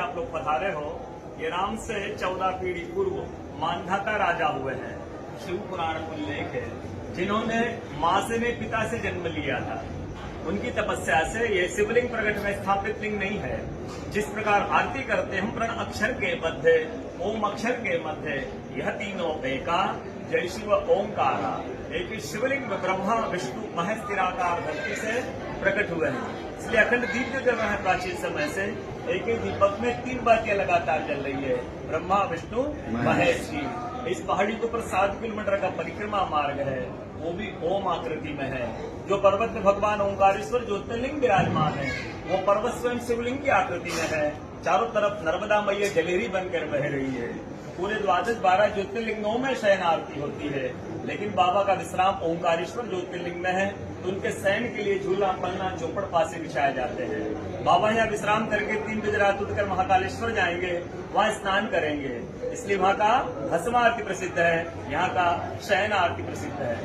आप लोग पधारे हो। ये राम से 14 पीढ़ी पूर्व मानधाता राजा हुए हैं, शिव पुराण में उल्लेख है, जिन्होंने माँ से में पिता से जन्म लिया था। उनकी तपस्या से ये शिवलिंग प्रकट में स्थापित लिंग नहीं है। जिस प्रकार आरती करते हम प्रण अक्षर के मध्य, ओम अक्षर के मध्य, यह तीनों एका, जय शिव ओंकारा। एक ही शिवलिंग में ब्रह्मा विष्णु महेश निराकार धरती से प्रकट हुए हैं। इसलिए अखंड दीप जो जल रहा है प्राचीन समय से, एक ही दीपक में 3 बातियां लगातार जल रही है, ब्रह्मा विष्णु महेश की। इस पहाड़ी के ऊपर 7 किलोमीटर का परिक्रमा मार्ग है, वो भी ओम आकृति में है। जो पर्वत में भगवान ओंकारेश्वर ज्योतिर्लिंग विराजमान है, वो पर्वत स्वयं शिवलिंग की आकृति में है। चारों तरफ नर्मदा मैया जलेरी बनकर बह रही है। पूरे 12 ज्योतिर्लिंगों में शयन आरती होती है, लेकिन बाबा का विश्राम ओंकारेश्वर ज्योतिर्लिंग में है, तो उनके शयन के लिए झूला पलना चौपड़ पासे बिछाए जाते हैं। बाबा यहाँ विश्राम करके 3 बजे रात उठकर महाकालेश्वर जाएंगे, वहाँ स्नान करेंगे। इसलिए वहाँ का भस्म आरती प्रसिद्ध है, यहाँ का शयन आरती प्रसिद्ध है।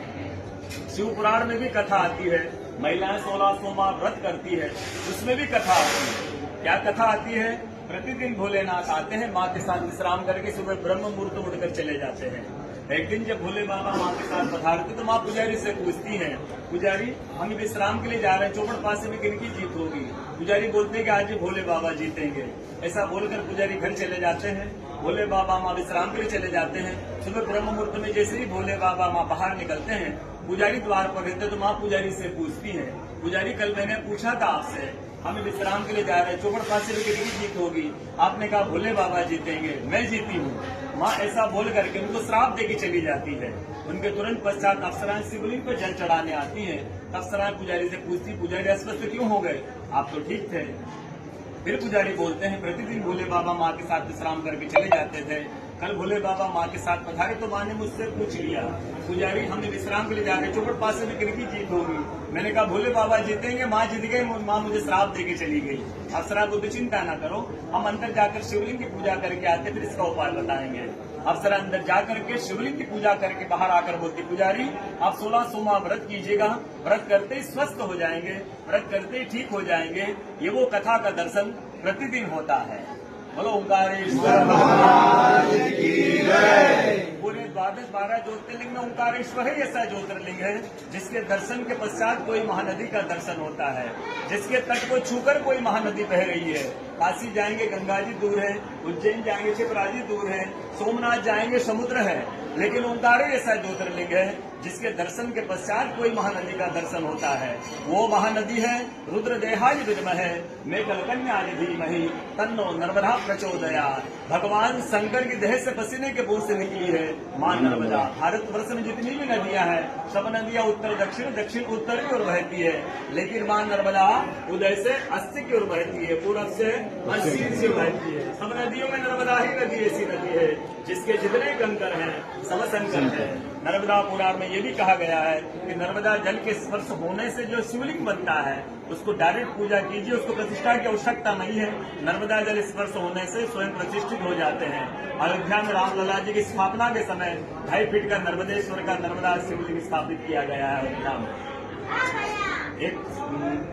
शिव पुराण में भी कथा आती है, महिलाएं 16 सोमवार व्रत करती है, उसमें भी कथा आती है। क्या कथा आती है? प्रतिदिन भोलेनाथ आते हैं, माँ के साथ विश्राम करके सुबह ब्रह्म मुहूर्त उठकर चले जाते हैं। एक दिन जब भोले बाबा माँ के साथ पधारते तो माँ पुजारी से पूछती हैं, पुजारी हम विश्राम के लिए जा रहे हैं, चौपड़ पासे में किनकी जीत होगी? पुजारी बोलते हैं कि आज भोले बाबा जीतेंगे। ऐसा बोलकर पुजारी घर चले जाते हैं। भोले बाबा माँ विश्राम के लिए चले जाते हैं। सुबह ब्रह्म मुहूर्त में जैसे ही भोले बाबा माँ बाहर निकलते हैं, पुजारी द्वार पर रहते तो माँ पुजारी से पूछती है, पुजारी कल मैंने पूछा था आपसे, हम विश्राम के लिए जा रहे हैं, चौपड़ पासे में कितनी जीत होगी? आपने कहा भोले बाबा जीतेंगे, मैं जीती हूँ। माँ ऐसा बोल करके उनको श्राप देके चली जाती है। उनके तुरंत पश्चात अप्सराएं शिवलिंग पर जल चढ़ाने आती हैं। अप्सराएं पुजारी से पूछती, पुजारी अस्वस्थ क्यों हो गए? आप तो ठीक थे। फिर पुजारी बोलते हैं, प्रतिदिन भोले बाबा माँ के साथ विश्राम करके चले जाते थे, कल भोले बाबा माँ के साथ पधारे तो माँ ने मुझसे पूछ लिया, पुजारी हमने विश्राम के लिए जाकर चौपड़ पासे में किनकी जीत होगी? मैंने कहा भोले बाबा जीतेंगे, माँ जीत गई, माँ मुझे श्राप देके चली गई। अप्सरा बोलते चिंता ना करो, हम अंदर जाकर शिवलिंग की पूजा करके आते, फिर इसका उपाय बताएंगे। अप्सरा अंदर जाकर के शिवलिंग की पूजा करके बाहर आकर बोलती, पुजारी आप 16 सोमवार व्रत कीजिएगा, व्रत करते ही स्वस्थ हो जाएंगे, व्रत करते ही ठीक हो जाएंगे। ये वो कथा का दर्शन प्रतिदिन होता है। बोलो ओंकारेश्वर पूरे 12 ज्योतिर्लिंग में ओंकारेश्वर ही ऐसा ज्योतिर्लिंग है जिसके दर्शन के पश्चात कोई महानदी का दर्शन होता है, जिसके तट को छूकर कोई महानदी बह रही है। काशी जाएंगे गंगा जी दूर है, उज्जैन जाएंगे क्षिप्राजी दूर है, सोमनाथ जाएंगे समुद्र है, लेकिन ओंकार ऐसा ज्योतिर्लिंग है जिसके दर्शन के पश्चात कोई महानदी का दर्शन होता है। वो महानदी है रुद्रदेहाय विद्महे मेघकन्याय धीमहि तन्नो नर्मदा प्रचोदयात्। भगवान शंकर की देह से पसीने के बूंद से निकली है मां नर्मदा। भारतवर्ष में जितनी भी नदियां हैं, सब नदियां उत्तर दक्षिण दक्षिण उत्तर की ओर बहती है, लेकिन मां नर्मदा उदय से अस्सी की ओर बहती है, पूरब से पश्चिम से बहती है। सब नदियों में नर्मदा ही नदी ऐसी नदी है जिसके जितने कंकर हैं सब संकर है। नर्मदा पुराण में ये भी कहा गया है कि नर्मदा जल के स्पर्श होने से जो शिवलिंग बनता है उसको डायरेक्ट पूजा कीजिए, उसको प्रतिष्ठा की आवश्यकता नहीं है। नर्मदा जल स्पर्श होने से स्वयं प्रतिष्ठित हो जाते हैं। अयोध्या में रामलला जी की स्थापना के समय 2.5 फीट का नर्मदेश्वर का नर्मदा शिवलिंग स्थापित किया गया है अयोध्या में। एक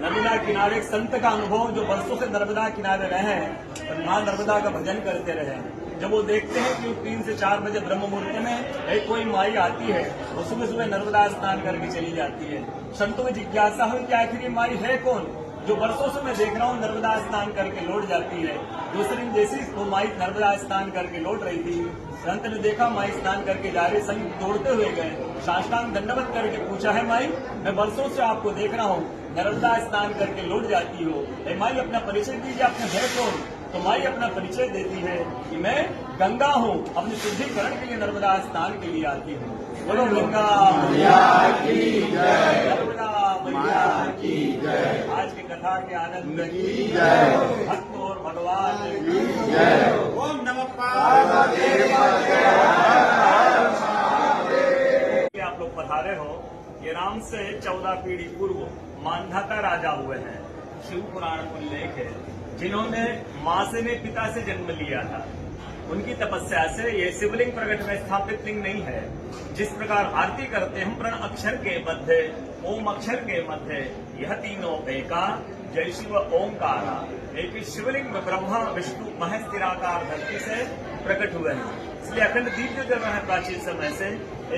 नर्मदा किनारे एक संत का अनुभव, जो वर्षों से नर्मदा किनारे रहे हैं, मां नर्मदा का भजन करते रहे। जब वो देखते हैं कि 3 से 4 बजे ब्रह्म मुहूर्त में एक कोई माई आती है, वो सुबह सुबह नर्मदा स्नान करके चली जाती है। संतों में जिज्ञासा हुई कि आखिर ये माई है कौन, जो वर्षों से मैं देख रहा हूँ नर्मदा स्नान करके लौट जाती है। दूसरे दिन जैसे वो माई नर्मदा स्नान करके लौट रही थी, संत ने देखा माई स्नान करके जा रही, संत दौड़ते हुए गए, साष्टांग दंडवत करके पूछा, है माई मैं वर्षों से आपको देख रहा हूँ, नर्मदा स्नान करके लौट जाती हो, माई अपना परिचय दीजिए, आपने है कौन? तो माई अपना परिचय देती है कि मैं गंगा हूँ, अपने शुद्धिकरण के लिए नर्मदा स्नान के लिए आती हूँ। बोलो गंगा मैया की जय, नर्मदा मैया की जय। आज की कथा के आनंद की जय, भक्त और भगवान की जय। ओम नमः पार्वती। आप लोग पधारे हो। ये राम से 14 पीढ़ी पूर्व मानधाता राजा हुए हैं, शिव पुराण में उल्लेख है, जिन्होंने माँ से में पिता से जन्म लिया था। उनकी तपस्या से ये शिवलिंग प्रकट में स्थापित लिंग नहीं है। जिस प्रकार आरती करते हम प्रण अक्षर के मध्य, ओम अक्षर के मध्य, यह तीनों एका, जय शिव ओंकारा। एक शिवलिंग में ब्रह्मा विष्णु महेश निराकार धरती से प्रकट हुए हैं। इसलिए अखंड दीप जो जल रहा है प्राचीन समय से,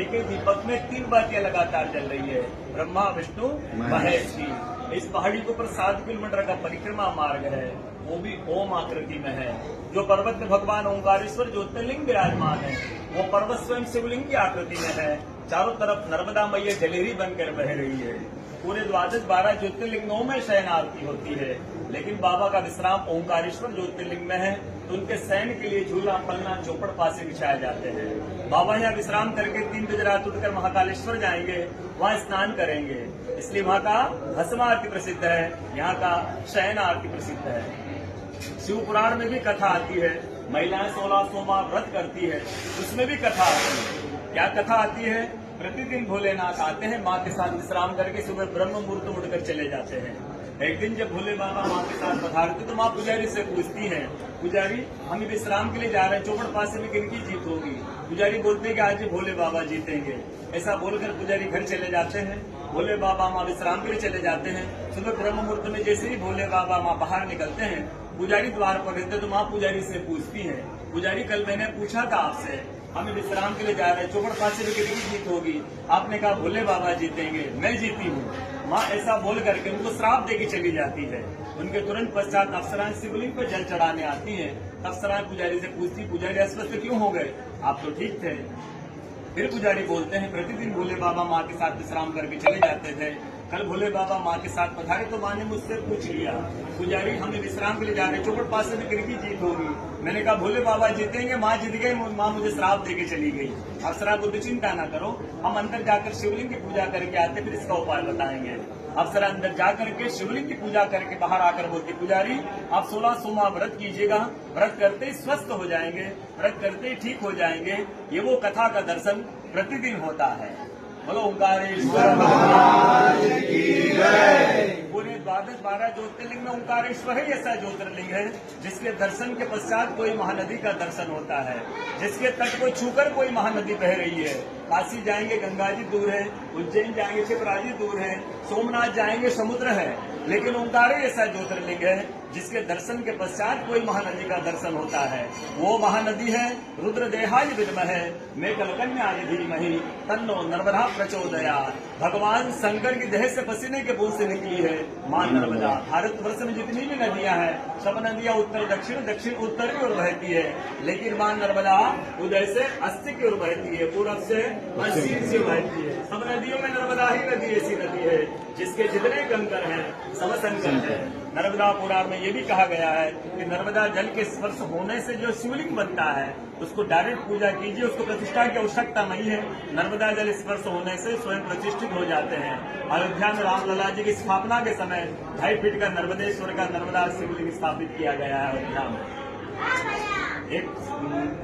एक ही दीपक में 3 बातियां लगातार जल रही है, ब्रह्मा विष्णु महेश की। इस पहाड़ी के ऊपर 7 किलोमीटर का परिक्रमा मार्ग है, वो भी ओम आकृति में है। जो पर्वत में भगवान ओंकारेश्वर ज्योतिर्लिंग विराजमान है, वो पर्वत स्वयं शिवलिंग की आकृति में है। चारों तरफ नर्मदा मैया जलेरी बनकर बह रही है। पूरे 12 ज्योतिर्लिंगों में शयन आरती होती है, लेकिन बाबा का विश्राम ओंकारेश्वर ज्योतिर्लिंग में है, तो उनके शयन के लिए झूला पन्ना चौपड़ पासे बिछाए जाते हैं। बाबा यहाँ विश्राम करके 3 बजे रात उठकर महाकालेश्वर जाएंगे, वहाँ स्नान करेंगे। इसलिए वहाँ का भस्म आरती प्रसिद्ध है, यहाँ का शयन आरती प्रसिद्ध है। शिव पुराण में भी कथा आती है, महिलाएं 16 सोमवार व्रत करती है, उसमें भी कथा आती है। क्या कथा आती है? प्रतिदिन भोलेनाथ आते हैं, माँ के साथ विश्राम करके सुबह ब्रह्म मुहूर्त में उठकर चले जाते हैं। एक दिन जब भोले बाबा माँ के साथ पधारते तो माँ पुजारी से पूछती हैं, पुजारी हम विश्राम के लिए जा रहे हैं, चौपड़ पासे में किनकी जीत होगी? पुजारी बोलते हैं कि आज भोले बाबा जीतेंगे। ऐसा बोलकर पुजारी घर चले जाते हैं। भोले बाबा माँ विश्राम के लिए चले जाते हैं। सुबह ब्रह्म मुहूर्त में जैसे ही भोले बाबा माँ बाहर निकलते हैं, पुजारी द्वार पर रहते तो माँ पुजारी से पूछती है, पुजारी कल मैंने पूछा था आपसे, हमें विश्राम के लिए जा रहे हैं, चौपड़ पासे में कितनी जीत होगी? आपने कहा भोले बाबा जीतेंगे। मैं जीती हूँ। माँ ऐसा बोल करके उनको श्राप देके चली जाती है। उनके तुरंत पश्चात अप्सराएं शिवलिंग पर जल चढ़ाने आती हैं। अप्सराएं पुजारी से पूछती, पुजारी अस्वस्थ क्यों हो गए? आप तो ठीक थे। फिर पुजारी बोलते हैं, प्रतिदिन भोले बाबा माँ के साथ विश्राम करके चले जाते थे, कल भोले बाबा माँ के साथ पधारे तो माँ ने मुझसे पूछ लिया, पुजारी हमें विश्राम के लिए जा रहे, चौपड़ पासे में किनकी जीत होगी? मैंने कहा भोले बाबा जीतेंगे। माँ जीत गई, माँ मुझे श्राप देके चली गई। अप्सरा बुद्ध चिंता न करो, हम अंदर जाकर शिवलिंग की पूजा करके आते, फिर इसका उपाय बताएंगे। अप्सरा अंदर जाकर के शिवलिंग की पूजा करके बाहर आकर बोलती, पुजारी आप 16 सोमवार व्रत कीजिएगा, व्रत करते ही स्वस्थ हो जाएंगे, व्रत करते ही ठीक हो जाएंगे। ये वो कथा का दर्शन प्रतिदिन होता है। बोलो ओंकारेश्वर पूरे 12 ज्योतिर्लिंग में ओंकारेश्वर ही ऐसा ज्योतिर्लिंग है जिसके दर्शन के पश्चात कोई महानदी का दर्शन होता है, जिसके तट को छूकर कोई महानदी बह रही है। काशी जाएंगे गंगा जी दूर है, उज्जैन जाएंगे क्षिप्रा जी दूर है, सोमनाथ जाएंगे समुद्र है, लेकिन ओंकार ही ऐसा ज्योतिर्लिंग है जिसके दर्शन के पश्चात कोई महानदी का दर्शन होता है। वो महानदी है रुद्रदेहाय विद्महे मेघकन्याय धीमहि तन्नो नर्मदा प्रचोदयात्। भगवान शंकर की देह से पसीने के बूंद से निकली है मां नर्मदा। भारतवर्ष में जितनी भी नदियां हैं, सब नदियां उत्तर दक्षिण दक्षिण उत्तर की ओर बहती है, लेकिन मां नर्मदा उदय से अस्सी की ओर बहती है, पूरब से पश्चिम से बहती है। सब नदियों में नर्मदा ही नदी ऐसी नदी है जिसके जितने कंकर हैं सब संकर है। नर्मदा पुराण में ये भी कहा गया है कि नर्मदा जल के स्पर्श होने से जो शिवलिंग बनता है उसको डायरेक्ट पूजा कीजिए, उसको प्रतिष्ठा की आवश्यकता नहीं है। नर्मदा जल स्पर्श होने से स्वयं प्रतिष्ठित हो जाते हैं। अयोध्या में रामलला जी की स्थापना के समय 2.5 फीट का नर्मदेश्वर का नर्मदा शिवलिंग स्थापित किया गया है। अयोध्या में एक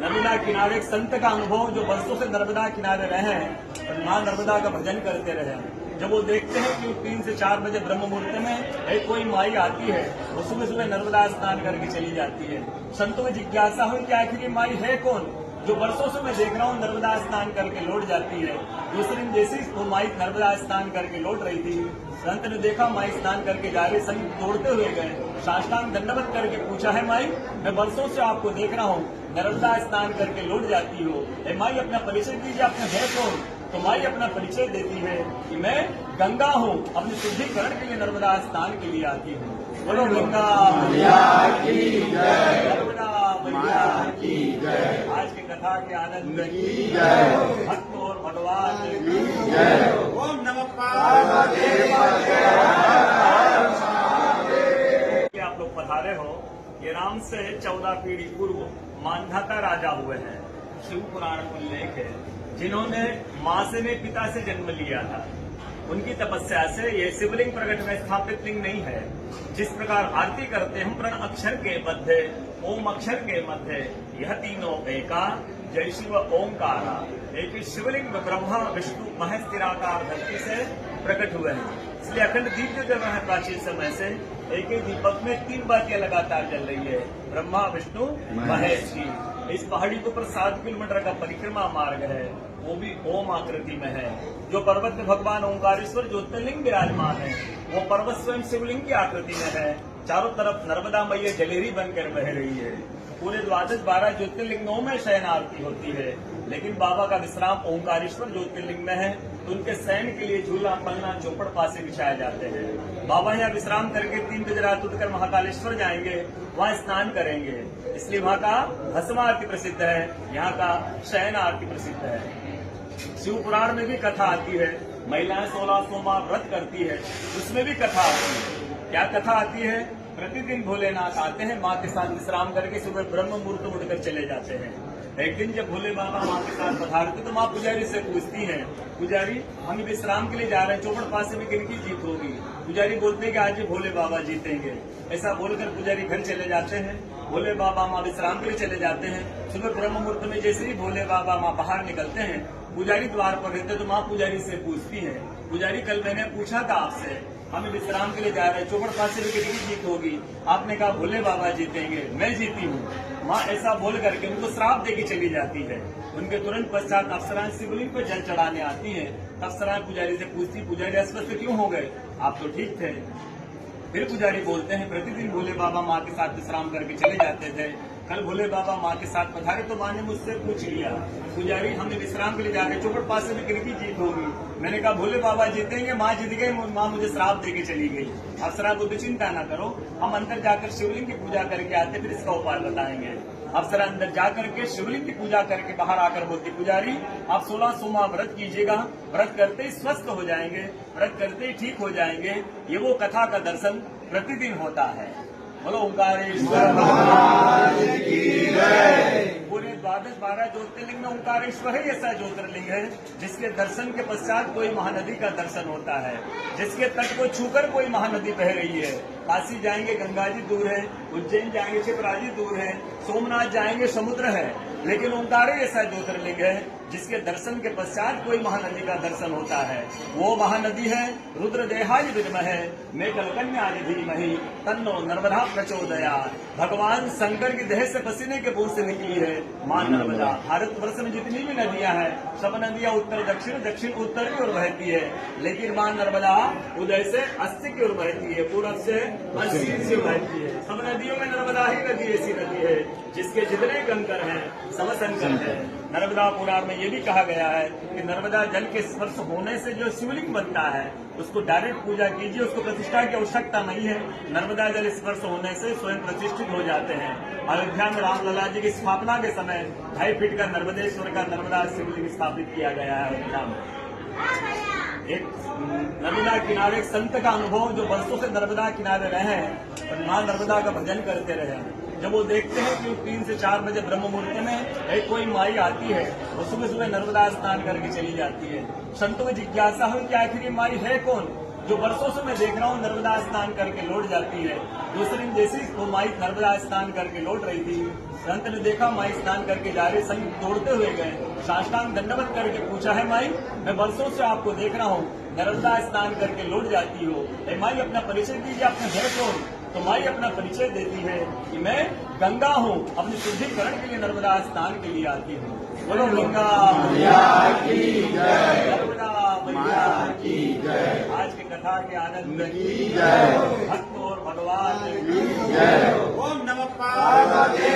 नर्मदा किनारे एक संत का अनुभव, जो वर्षों से नर्मदा किनारे रहे हैं और मां नर्मदा का भजन करते रहे, जब वो देखते हैं कि 3 से 4 बजे ब्रह्म मुहूर्त में एक कोई माई आती है, वो सुबह सुबह नर्मदा स्नान करके चली जाती है। संतों में जिज्ञासा हुई कि आखिर ये माई है कौन, जो वर्षों से मैं देख रहा हूँ नर्मदा स्नान करके लौट जाती है। दूसरे दिन जैसे ही वो माई नर्मदा स्नान करके लौट रही थी, संत ने देखा माई स्नान करके जा रही, संत दौड़ते हुए गए, साष्टांग दंडवत करके पूछा, है माई मैं वर्षों से आपको देख रहा हूँ नर्मदा स्नान करके लौट जाती हो, माई अपना परिचय दीजिए, आपने है कौन? तो माई अपना परिचय देती है कि मैं गंगा हूँ, अपने शुद्धिकरण के लिए नर्मदा स्नान के लिए आती हूँ। बोलो गंगा मैया की जय, नर्मदा मैया की जय। आज की कथा के आनंद की जय, भक्त और भगवान की जय। ओम नमः पार्वती। आप लोग पधारे हो, ये राम से 14 पीढ़ी पूर्व मानधाता राजा हुए हैं। शिव पुराण में उल्लेख है, जिन्होंने माँ से में पिता से जन्म लिया था, उनकी तपस्या से ये शिवलिंग प्रकट में स्थापित लिंग नहीं है। जिस प्रकार आरती करते हम प्रण अक्षर के मध्य ओम अक्षर के मध्य यह तीनों एका जय शिव ओंकारा। एक शिवलिंग में ब्रह्मा विष्णु महेश निराकार धरती से प्रकट हुए हैं। इसलिए अखंड दीप जो जल रहा है प्राचीन समय से, एक ही दीपक में 3 बातियां लगातार जल रही है, ब्रह्मा विष्णु महेश की। इस पहाड़ी के ऊपर 7 किलोमीटर का परिक्रमा मार्ग है, वो भी ओम आकृति में है। जो पर्वत में भगवान ओंकारेश्वर ज्योतिर्लिंग विराजमान है, वो पर्वत स्वयं शिवलिंग की आकृति में है। चारों तरफ नर्मदा मैया जलेरी बनकर बह रही है। पूरे 12 ज्योतिर्लिंगों में शयन आरती होती है, लेकिन बाबा का विश्राम ओंकारेश्वर ज्योतिर्लिंग में है, तो उनके शयन के लिए झूला, पलना, चौपड़, पासे बिछाए जाते हैं। बाबा यहाँ विश्राम करके 3 बजे रात उठकर महाकालेश्वर जाएंगे, वहाँ स्नान करेंगे, इसलिए वहाँ का भस्म आरती प्रसिद्ध है, यहाँ का शयन आरती प्रसिद्ध है। शिव पुराण में भी कथा आती है, महिलाएं 16 सोमवार व्रत करती है, उसमें भी कथा आती है। क्या कथा आती है? प्रतिदिन भोलेनाथ आते हैं, माँ के साथ विश्राम करके सुबह ब्रह्म मुहूर्त में उठकर चले जाते हैं। एक दिन जब भोले बाबा माँ के साथ पधारते तो माँ पुजारी से पूछती हैं, पुजारी हम विश्राम के लिए जा रहे हैं, चौपड़ पासे में किनकी जीत होगी? पुजारी बोलते हैं कि आज भोले बाबा जीतेंगे। ऐसा बोलकर पुजारी घर चले जाते हैं, भोले बाबा माँ विश्राम के लिए चले जाते हैं। सुबह ब्रह्म मुहूर्त में जैसे ही भोले बाबा माँ बाहर निकलते हैं, पुजारी द्वार पर रहते तो माँ पुजारी से पूछती है, पुजारी कल मैंने पूछा था आपसे, हम विश्राम के लिए जा रहे हैं, चौपड़ पासे में कितनी जीत होगी? आपने कहा भोले बाबा जीतेंगे, मैं जीती हूँ। माँ ऐसा बोल करके उनको श्राप देके चली जाती है। उनके तुरंत पश्चात अप्सराएं शिवलिंग पर जल चढ़ाने आती हैं। अप्सराएं पुजारी से पूछती, पुजारी अस्वस्थ क्यों हो गए? आप तो ठीक थे। फिर पुजारी बोलते हैं, प्रतिदिन भोले बाबा माँ के साथ विश्राम करके चले जाते थे, कल भोले बाबा माँ के साथ पधारे तो माँ ने मुझसे पूछ लिया, पुजारी हमने विश्राम के लिए जा रहे, चौपड़ पासे में किनकी जीत होगी? मैंने कहा भोले बाबा जीतेंगे, माँ जीत गई, माँ मुझे श्राप देके चली गई। अप्सरा को तो चिंता ना करो, हम अंदर जाकर शिवलिंग की पूजा करके आते, फिर इसका उपाय बताएंगे। अप्सरा अंदर जाकर के शिवलिंग की पूजा करके बाहर आकर बोलती, पुजारी आप 16 सोमवार व्रत कीजिएगा, व्रत करते ही स्वस्थ हो जाएंगे, व्रत करते ही ठीक हो जाएंगे। ये वो कथा का दर्शन प्रतिदिन होता है। बोलो ओंकारेश्वर भगवान की जय। पूरे 12 ज्योतिर्लिंग में ओंकारेश्वर ही ऐसा ज्योतिर्लिंग है जिसके दर्शन के पश्चात कोई महानदी का दर्शन होता है, जिसके तट को छूकर कोई महानदी बह रही है। काशी जाएंगे गंगा जी दूर है, उज्जैन जाएंगे क्षिप्रा जी दूर है, सोमनाथ जाएंगे समुद्र है, लेकिन ओंकार ही ऐसा ज्योतिर्लिंग है जिसके दर्शन के पश्चात कोई महानदी का दर्शन होता है। वो महानदी है रुद्रदेहाय विद्महे मेघकन्याय धीमहि तन्नो नर्मदा प्रचोदयात्। भगवान शंकर की देह से पसीने के बूंद से निकली है मां नर्मदा। भारतवर्ष में जितनी भी नदियां हैं, सब नदियां उत्तर दक्षिण, दक्षिण उत्तर की ओर बहती है, लेकिन मां नर्मदा उदय से अस्सी की ओर बहती है, पूरब से पश्चिम से बहती है। सब नदियों में नर्मदा ही नदी ऐसी नदी है जिसके जितने कंकर हैं सब संकर है। नर्मदा पुराण में ये भी कहा गया है कि नर्मदा जल के स्पर्श होने से जो शिवलिंग बनता है उसको डायरेक्ट पूजा कीजिए, उसको प्रतिष्ठा की आवश्यकता नहीं है। नर्मदा जल स्पर्श होने से स्वयं प्रतिष्ठित हो जाते हैं। अयोध्या में रामलला जी की स्थापना के समय 2.5 फीट का नर्मदेश्वर का नर्मदा शिवलिंग स्थापित किया गया है अयोध्या में। एक नर्मदा किनारे एक संत का अनुभव, जो वर्षों से नर्मदा किनारे रहे और मां नर्मदा का भजन करते रहे, जब वो देखते हैं कि 3 से 4 बजे ब्रह्म मुहूर्त में एक कोई माई आती है और सुबह सुबह नर्मदा स्नान करके चली जाती है। संतों की जिज्ञासा हुई कि आखिर ये माई है कौन जो वर्षों से मैं देख रहा हूँ नर्मदा स्नान करके लौट जाती है। दूसरे दिन जैसे ही वो माई नर्मदा स्नान करके लौट रही थी, संत ने देखा माई स्नान करके जा रही, संत दौड़ते हुए गए, साष्टांग दंडवत करके पूछा, है माई मैं वर्षों से आपको देख रहा हूँ नर्मदा स्नान करके लौट जाती हो, माई अपना परिचय दीजिए, अपने घर कौन? तो माई अपना परिचय देती है कि मैं गंगा हूँ, अपने शुद्धिकरण के लिए नर्मदा स्नान के लिए आती हूँ। बोलो गंगा मैया की जय, नर्मदा मैया की जय। आज की कथा के आनंद की जय, भक्त और भगवान की जय। ओम नमः पार्वती